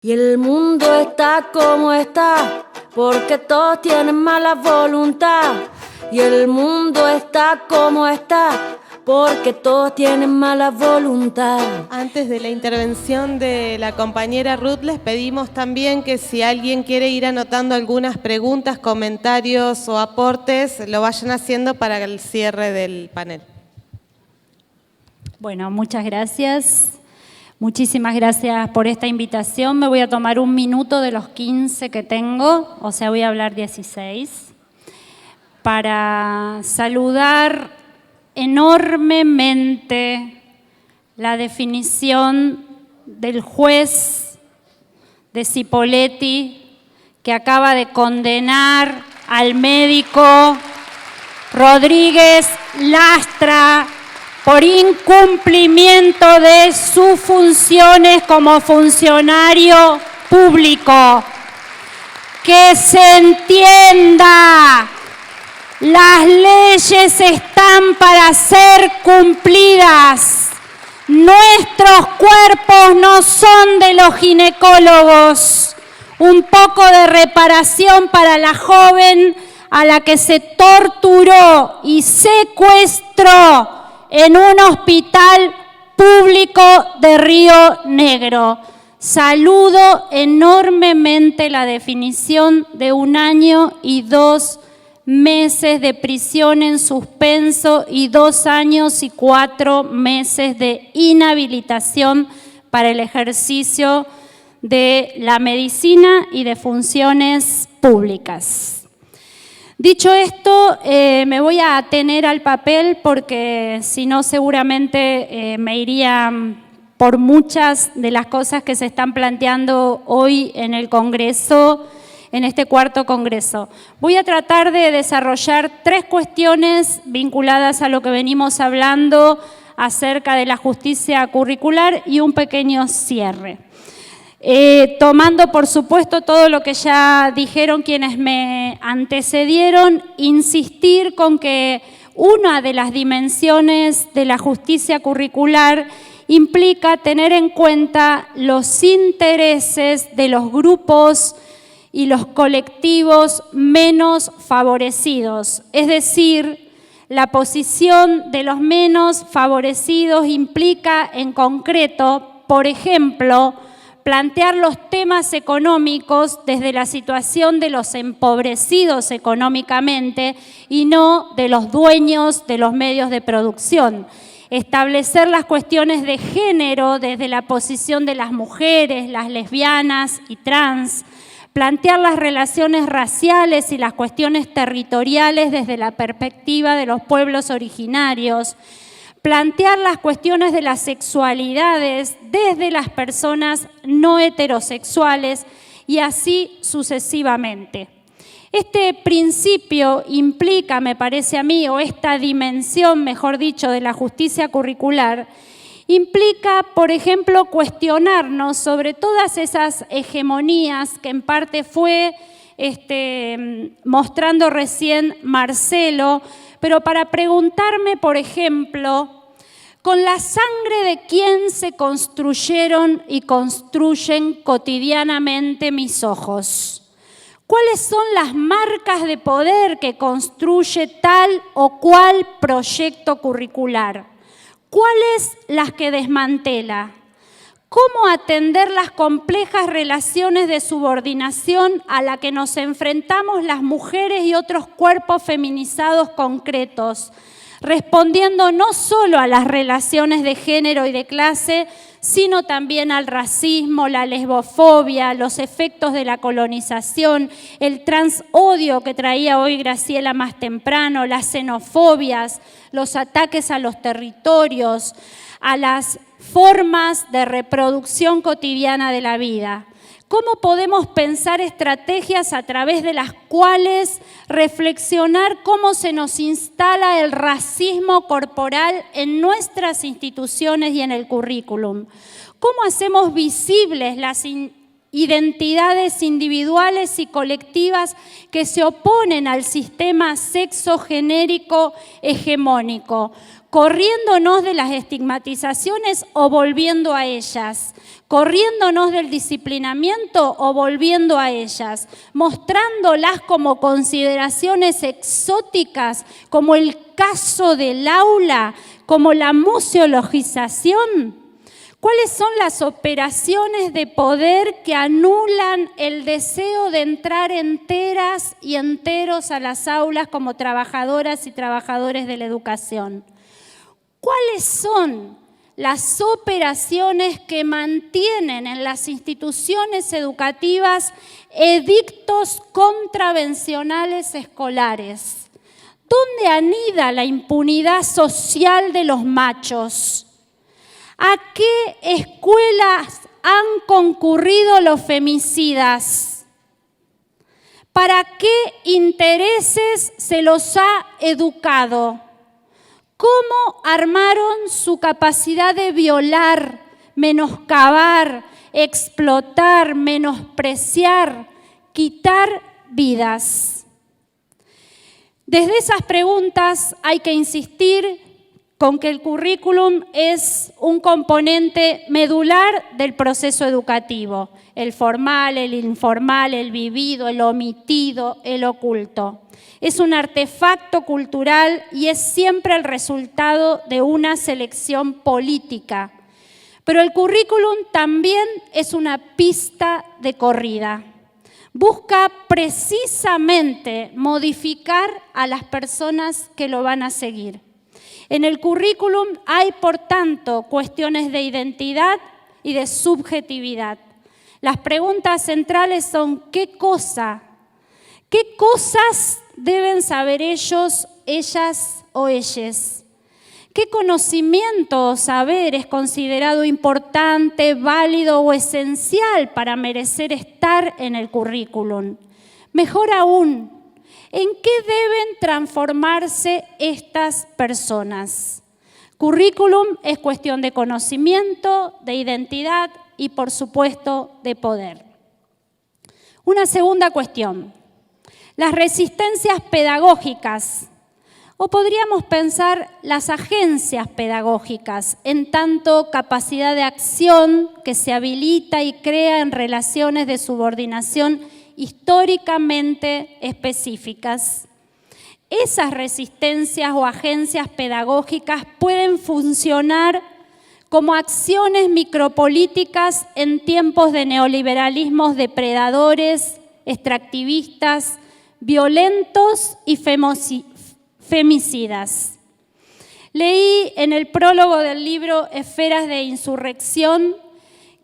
Y el mundo está como está, porque todos tienen mala voluntad. Y el mundo está como está, porque todos tienen mala voluntad. Antes de la intervención de la compañera Ruth, les pedimos también que si alguien quiere ir anotando algunas preguntas, comentarios o aportes, lo vayan haciendo para el cierre del panel. Bueno, muchas gracias. Muchísimas gracias por esta invitación. Me voy a tomar un minuto de los 15 que tengo, o sea, voy a hablar 16, para saludar enormemente la definición del juez de Cipolletti, que acaba de condenar al médico Rodríguez Lastra por incumplimiento de sus funciones como funcionario público. Que se entienda, las leyes están para ser cumplidas. Nuestros cuerpos no son de los ginecólogos. Un poco de reparación para la joven a la que se torturó y secuestró en un hospital público de Río Negro. Saludo enormemente la definición de 1 año y 2 meses de prisión en suspenso y 2 años y 4 meses de inhabilitación para el ejercicio de la medicina y de funciones públicas. Dicho esto, me voy a atener al papel porque si no seguramente me iría por muchas de las cosas que se están planteando hoy en el Congreso, en este 4º Congreso. Voy a tratar de desarrollar 3 cuestiones vinculadas a lo que venimos hablando acerca de la justicia curricular y un pequeño cierre. Tomando, por supuesto, todo lo que ya dijeron quienes me antecedieron, insistir con que una de las dimensiones de la justicia curricular implica tener en cuenta los intereses de los grupos y los colectivos menos favorecidos. Es decir, la posición de los menos favorecidos implica en concreto, por ejemplo, plantear los temas económicos desde la situación de los empobrecidos económicamente y no de los dueños de los medios de producción. Establecer las cuestiones de género desde la posición de las mujeres, las lesbianas y trans. Plantear las relaciones raciales y las cuestiones territoriales desde la perspectiva de los pueblos originarios. Plantear las cuestiones de las sexualidades desde las personas no heterosexuales y así sucesivamente. Este principio implica, me parece a mí, o esta dimensión, mejor dicho, de la justicia curricular, implica, por ejemplo, cuestionarnos sobre todas esas hegemonías que en parte fue mostrando recién Marcelo, pero para preguntarme, por ejemplo, ¿con la sangre de quién se construyeron y construyen cotidianamente mis ojos? ¿Cuáles son las marcas de poder que construye tal o cual proyecto curricular? ¿Cuáles las que desmantela? ¿Cómo atender las complejas relaciones de subordinación a la que nos enfrentamos las mujeres y otros cuerpos feminizados concretos, respondiendo no solo a las relaciones de género y de clase, sino también al racismo, la lesbofobia, los efectos de la colonización, el transodio que traía hoy Graciela más temprano, las xenofobias, los ataques a los territorios, a las formas de reproducción cotidiana de la vida? ¿Cómo podemos pensar estrategias a través de las cuales reflexionar cómo se nos instala el racismo corporal en nuestras instituciones y en el currículum? ¿Cómo hacemos visibles las identidades individuales y colectivas que se oponen al sistema sexogenérico hegemónico? corriéndonos de las estigmatizaciones o volviendo a ellas, corriéndonos del disciplinamiento o volviendo a ellas, mostrándolas como consideraciones exóticas, como el caso del aula, como la museologización. ¿Cuáles son las operaciones de poder que anulan el deseo de entrar enteras y enteros a las aulas como trabajadoras y trabajadores de la educación? ¿Cuáles son las operaciones que mantienen en las instituciones educativas edictos contravencionales escolares? ¿Dónde anida la impunidad social de los machos? ¿A qué escuelas han concurrido los femicidas? ¿Para qué intereses se los ha educado? ¿Cómo armaron su capacidad de violar, menoscabar, explotar, menospreciar, quitar vidas? Desde esas preguntas hay que insistir con que el currículum es un componente medular del proceso educativo, el formal, el informal, el vivido, el omitido, el oculto. Es un artefacto cultural y es siempre el resultado de una selección política. Pero el currículum también es una pista de corrida. Busca precisamente modificar a las personas que lo van a seguir. En el currículum hay, por tanto, cuestiones de identidad y de subjetividad. Las preguntas centrales son ¿qué cosas deben saber ellos, ellas o ellas? ¿Qué conocimiento o saber es considerado importante, válido o esencial para merecer estar en el currículum? Mejor aún, ¿en qué deben transformarse estas personas? Currículum es cuestión de conocimiento, de identidad y, por supuesto, de poder. Una segunda cuestión, las resistencias pedagógicas, o podríamos pensar las agencias pedagógicas, en tanto capacidad de acción que se habilita y crea en relaciones de subordinación históricamente específicas. Esas resistencias o agencias pedagógicas pueden funcionar como acciones micropolíticas en tiempos de neoliberalismos depredadores, extractivistas, violentos y femicidas. Leí en el prólogo del libro Esferas de Insurrección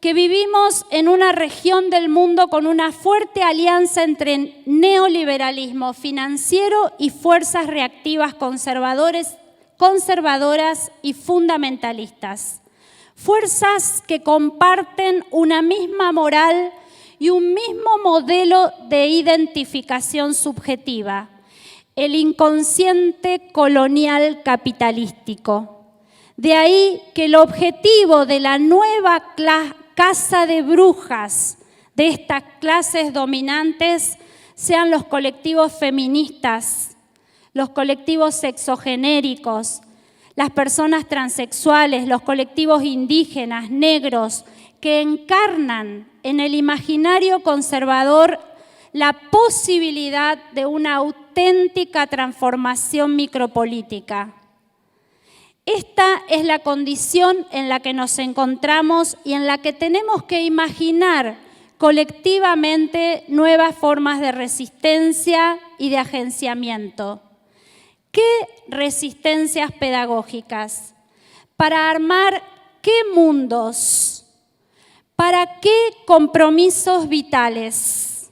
que vivimos en una región del mundo con una fuerte alianza entre neoliberalismo financiero y fuerzas reactivas conservadoras y fundamentalistas. Fuerzas que comparten una misma moral y un mismo modelo de identificación subjetiva, el inconsciente colonial capitalístico. De ahí que el objetivo de la nueva casa de brujas de estas clases dominantes sean los colectivos feministas, los colectivos sexogenéricos, las personas transexuales, los colectivos indígenas, negros, que encarnan en el imaginario conservador la posibilidad de una auténtica transformación micropolítica. Esta es la condición en la que nos encontramos y en la que tenemos que imaginar colectivamente nuevas formas de resistencia y de agenciamiento. ¿Qué resistencias pedagógicas? ¿Para armar qué mundos? ¿Para qué compromisos vitales?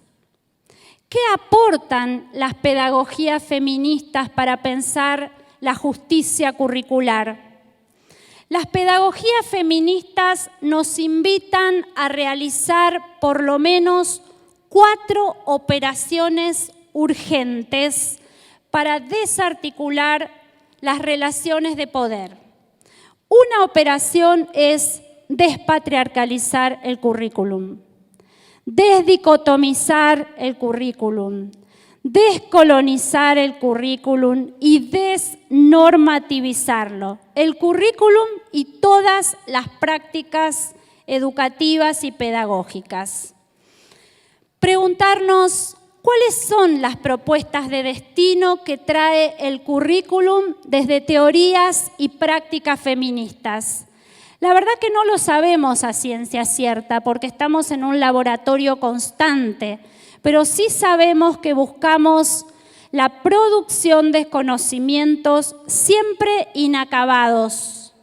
¿Qué aportan las pedagogías feministas para pensar la justicia curricular? Las pedagogías feministas nos invitan a realizar por lo menos 4 operaciones urgentes para desarticular las relaciones de poder. Una operación es despatriarcalizar el currículum, desdicotomizar el currículum, descolonizar el currículum y desnormativizarlo. El currículum y todas las prácticas educativas y pedagógicas. Preguntarnos cuáles son las propuestas de destino que trae el currículum desde teorías y prácticas feministas. La verdad que no lo sabemos a ciencia cierta porque estamos en un laboratorio constante, pero sí sabemos que buscamos la producción de conocimientos siempre inacabados,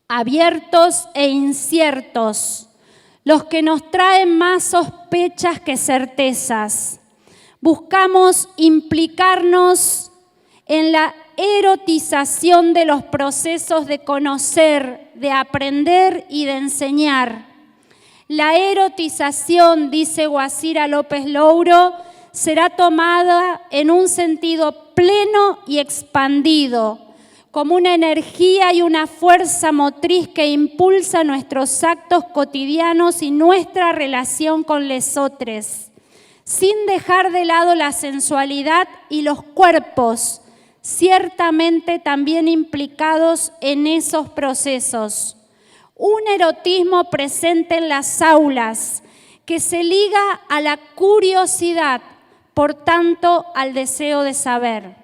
abiertos e inciertos, los que nos traen más sospechas que certezas. Buscamos implicarnos en la erotización de los procesos de conocer, de aprender y de enseñar. La erotización, dice Guasira López Louro, será tomada en un sentido pleno y expandido, como una energía y una fuerza motriz que impulsa nuestros actos cotidianos y nuestra relación con lesotres, sin dejar de lado la sensualidad y los cuerpos, ciertamente también implicados en esos procesos. Un erotismo presente en las aulas que se liga a la curiosidad, por tanto al deseo de saber.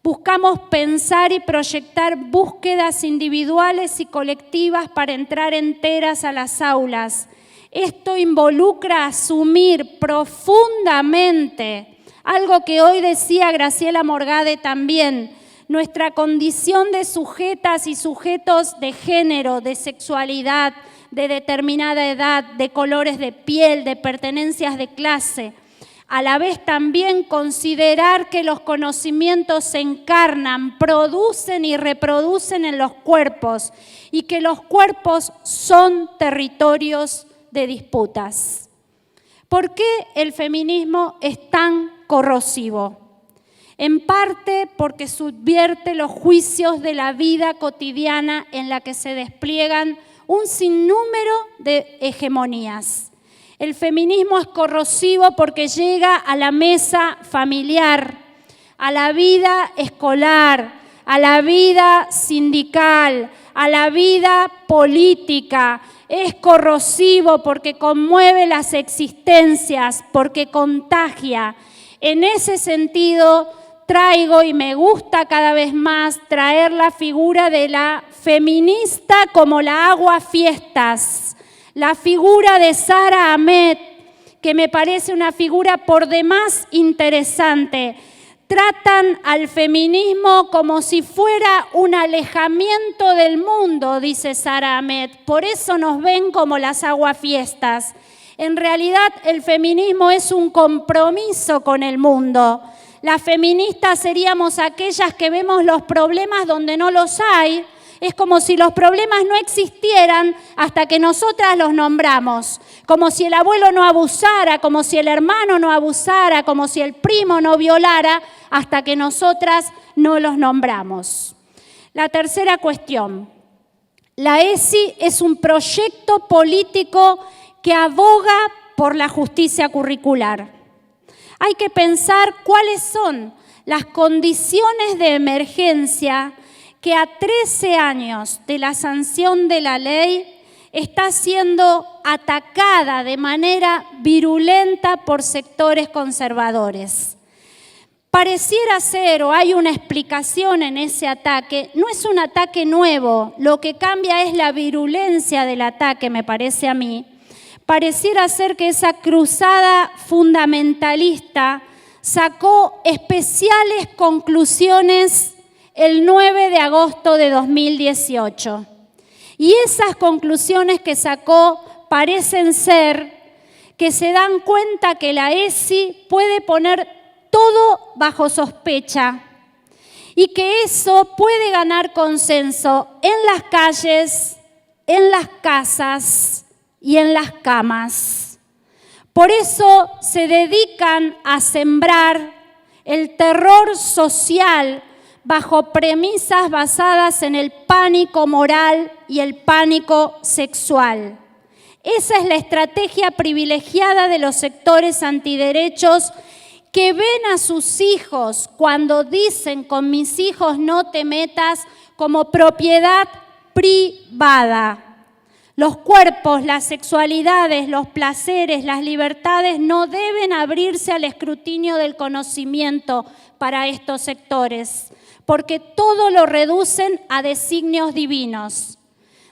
Buscamos pensar y proyectar búsquedas individuales y colectivas para entrar enteras a las aulas. Esto involucra asumir profundamente algo que hoy decía Graciela Morgade también, nuestra condición de sujetas y sujetos de género, de sexualidad, de determinada edad, de colores de piel, de pertenencias de clase. A la vez también considerar que los conocimientos se encarnan, producen y reproducen en los cuerpos y que los cuerpos son territorios de disputas. ¿Por qué el feminismo es tan corrosivo? En parte porque subvierte los juicios de la vida cotidiana en la que se despliegan un sinnúmero de hegemonías. El feminismo es corrosivo porque llega a la mesa familiar, a la vida escolar, a la vida sindical, a la vida política. Es corrosivo porque conmueve las existencias, porque contagia. En ese sentido, traigo y me gusta cada vez más traer la figura de la feminista como la aguafiestas, la figura de Sara Ahmed, que me parece una figura por demás interesante. Tratan al feminismo como si fuera un alejamiento del mundo, dice Sara Ahmed. Por eso nos ven como las aguafiestas. En realidad, el feminismo es un compromiso con el mundo. Las feministas seríamos aquellas que vemos los problemas donde no los hay. Es como si los problemas no existieran hasta que nosotras los nombramos. Como si el abuelo no abusara, como si el hermano no abusara, como si el primo no violara, hasta que nosotras no los nombramos. La tercera cuestión. La ESI es un proyecto político que aboga por la justicia curricular. Hay que pensar cuáles son las condiciones de emergencia que a 13 años de la sanción de la ley está siendo atacada de manera virulenta por sectores conservadores. Pareciera ser, o hay una explicación en ese ataque, no es un ataque nuevo, lo que cambia es la virulencia del ataque, me parece a mí. Pareciera ser que esa cruzada fundamentalista sacó especiales conclusiones el 9 de agosto de 2018. Y esas conclusiones que sacó parecen ser que se dan cuenta que la ESI puede poner todo bajo sospecha y que eso puede ganar consenso en las calles, en las casas y en las camas. Por eso se dedican a sembrar el terror social bajo premisas basadas en el pánico moral y el pánico sexual. Esa es la estrategia privilegiada de los sectores antiderechos que ven a sus hijos cuando dicen con mis hijos no te metas como propiedad privada. Los cuerpos, las sexualidades, los placeres, las libertades no deben abrirse al escrutinio del conocimiento para estos sectores, porque todo lo reducen a designios divinos.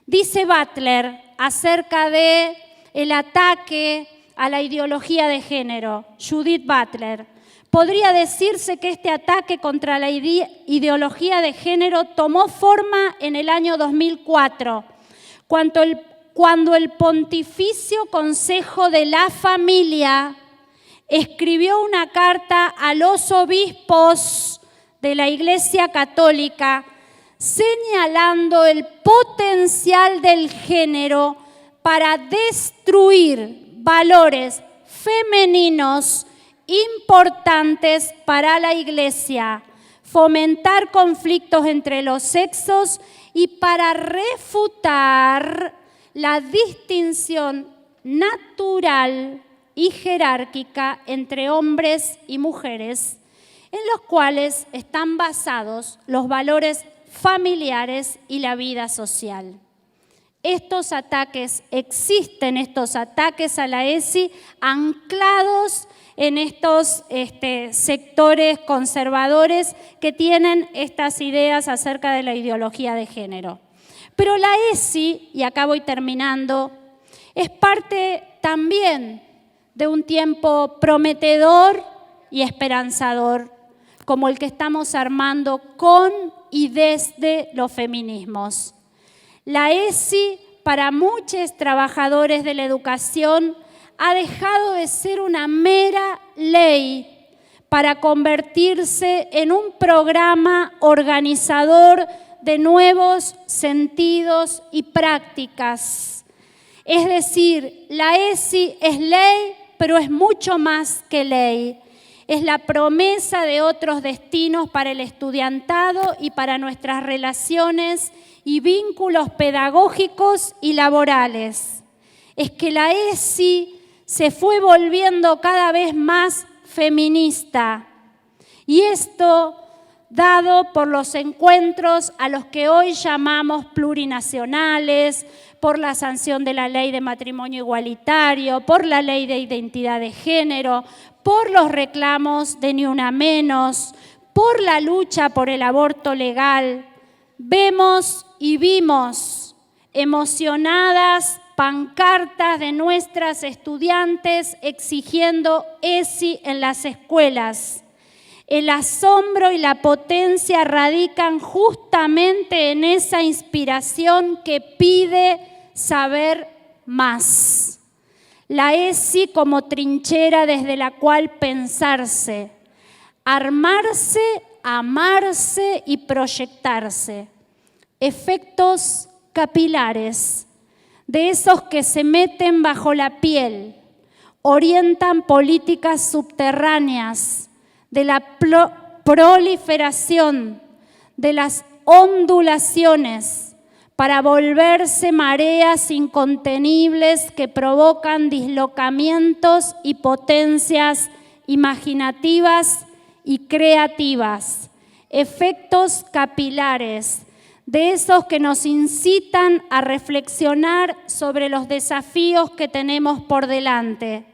Dice Butler acerca del ataque a la ideología de género, Judith Butler, podría decirse que este ataque contra la ideología de género tomó forma en el año 2004, cuando el Pontificio Consejo de la Familia escribió una carta a los obispos de la Iglesia Católica señalando el potencial del género para destruir valores femeninos importantes para la Iglesia, fomentar conflictos entre los sexos y para refutar la distinción natural y jerárquica entre hombres y mujeres, en los cuales están basados los valores familiares y la vida social. Estos ataques existen, estos ataques a la ESI anclados en estos sectores conservadores que tienen estas ideas acerca de la ideología de género. Pero la ESI, y acá voy terminando, es parte también de un tiempo prometedor y esperanzador, como el que estamos armando con y desde los feminismos. La ESI, para muchos trabajadores de la educación, ha dejado de ser una mera ley para convertirse en un programa organizador de nuevos sentidos y prácticas. Es decir, la ESI es ley, pero es mucho más que ley. Es la promesa de otros destinos para el estudiantado y para nuestras relaciones y vínculos pedagógicos y laborales. Es que la ESI se fue volviendo cada vez más feminista. Y esto dado por los encuentros a los que hoy llamamos plurinacionales, por la sanción de la ley de matrimonio igualitario, por la ley de identidad de género, por los reclamos de Ni Una Menos, por la lucha por el aborto legal. Vemos y vimos emocionadas pancartas de nuestras estudiantes exigiendo ESI en las escuelas. El asombro y la potencia radican justamente en esa inspiración que pide saber más. La ESI como trinchera desde la cual pensarse, armarse, amarse y proyectarse. Efectos capilares, de esos que se meten bajo la piel, orientan políticas subterráneas de la proliferación, de las ondulaciones, para volverse mareas incontenibles que provocan dislocamientos y potencias imaginativas y creativas. Efectos capilares, de esos que nos incitan a reflexionar sobre los desafíos que tenemos por delante.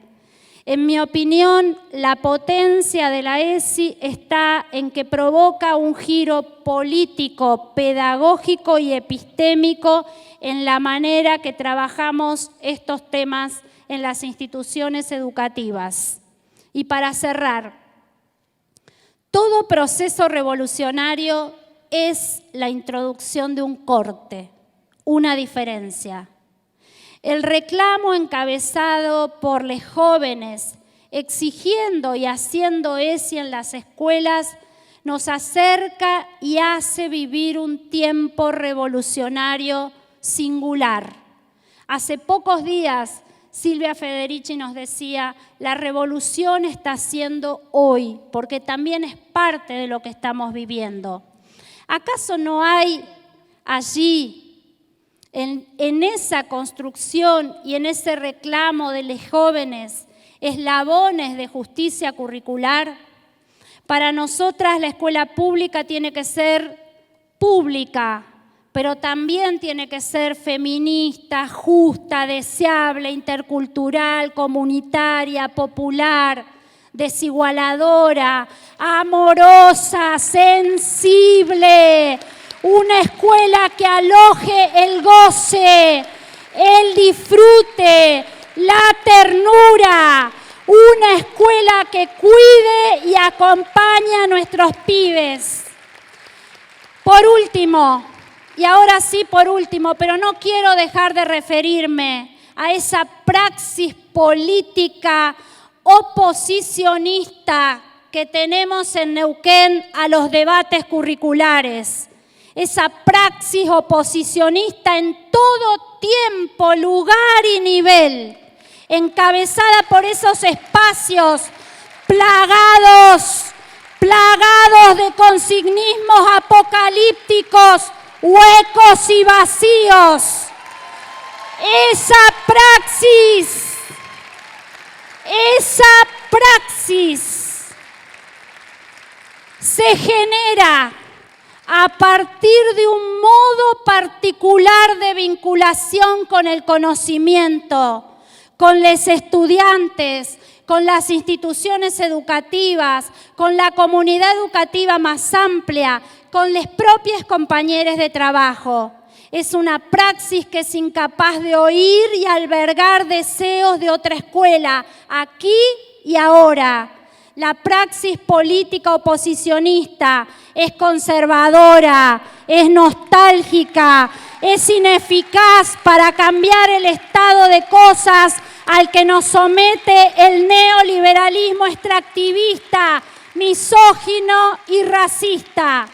En mi opinión, la potencia de la ESI está en que provoca un giro político, pedagógico y epistémico en la manera que trabajamos estos temas en las instituciones educativas. Y para cerrar, todo proceso revolucionario es la introducción de un corte, una diferencia. El reclamo encabezado por los jóvenes exigiendo y haciendo ESI en las escuelas nos acerca y hace vivir un tiempo revolucionario singular. Hace pocos días Silvia Federici nos decía, la revolución está siendo hoy, porque también es parte de lo que estamos viviendo. ¿Acaso no hay allí en esa construcción y en ese reclamo de los jóvenes eslabones de justicia curricular. Para nosotras la escuela pública tiene que ser pública, pero también tiene que ser feminista, justa, deseable, intercultural, comunitaria, popular, desigualadora, amorosa, sensible. Una escuela que aloje el goce, el disfrute, la ternura. Una escuela que cuide y acompañe a nuestros pibes. Por último, y ahora sí por último, pero no quiero dejar de referirme a esa praxis política oposicionista que tenemos en Neuquén a los debates curriculares. Esa praxis oposicionista en todo tiempo, lugar y nivel, encabezada por esos espacios plagados de consignismos apocalípticos, huecos y vacíos. Esa praxis se genera a partir de un modo particular de vinculación con el conocimiento, con los estudiantes, con las instituciones educativas, con la comunidad educativa más amplia, con los propios compañeros de trabajo. Es una praxis que es incapaz de oír y albergar deseos de otra escuela, aquí y ahora. La praxis política oposicionista es conservadora, es nostálgica, es ineficaz para cambiar el estado de cosas al que nos somete el neoliberalismo extractivista, misógino y racista.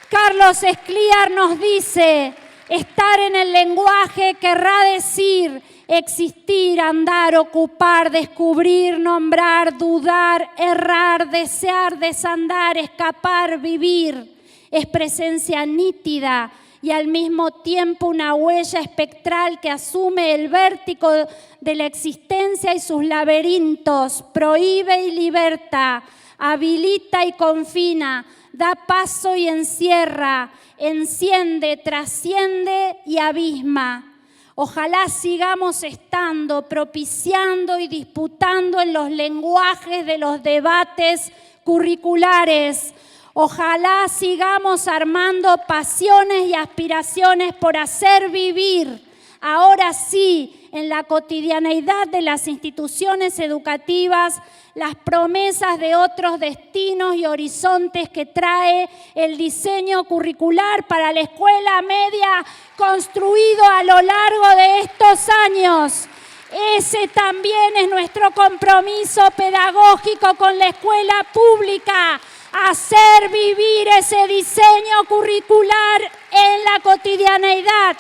Carlos Escliar nos dice: estar en el lenguaje querrá decir existir, andar, ocupar, descubrir, nombrar, dudar, errar, desear, desandar, escapar, vivir. Es presencia nítida y al mismo tiempo una huella espectral que asume el vértigo de la existencia y sus laberintos, prohíbe y liberta, habilita y confina, da paso y encierra, enciende, trasciende y abisma. Ojalá sigamos estando, propiciando y disputando en los lenguajes de los debates curriculares. Ojalá sigamos armando pasiones y aspiraciones por hacer vivir, ahora sí, en la cotidianeidad de las instituciones educativas, las promesas de otros destinos y horizontes que trae el diseño curricular para la escuela media construido a lo largo de estos años. Ese también es nuestro compromiso pedagógico con la escuela pública, hacer vivir ese diseño curricular en la cotidianeidad,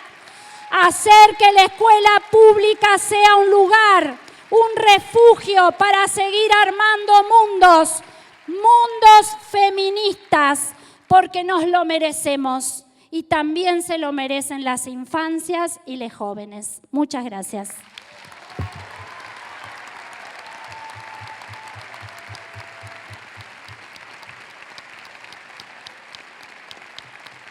hacer que la escuela pública sea un lugar, un refugio para seguir armando mundos feministas, porque nos lo merecemos y también se lo merecen las infancias y los jóvenes. Muchas gracias.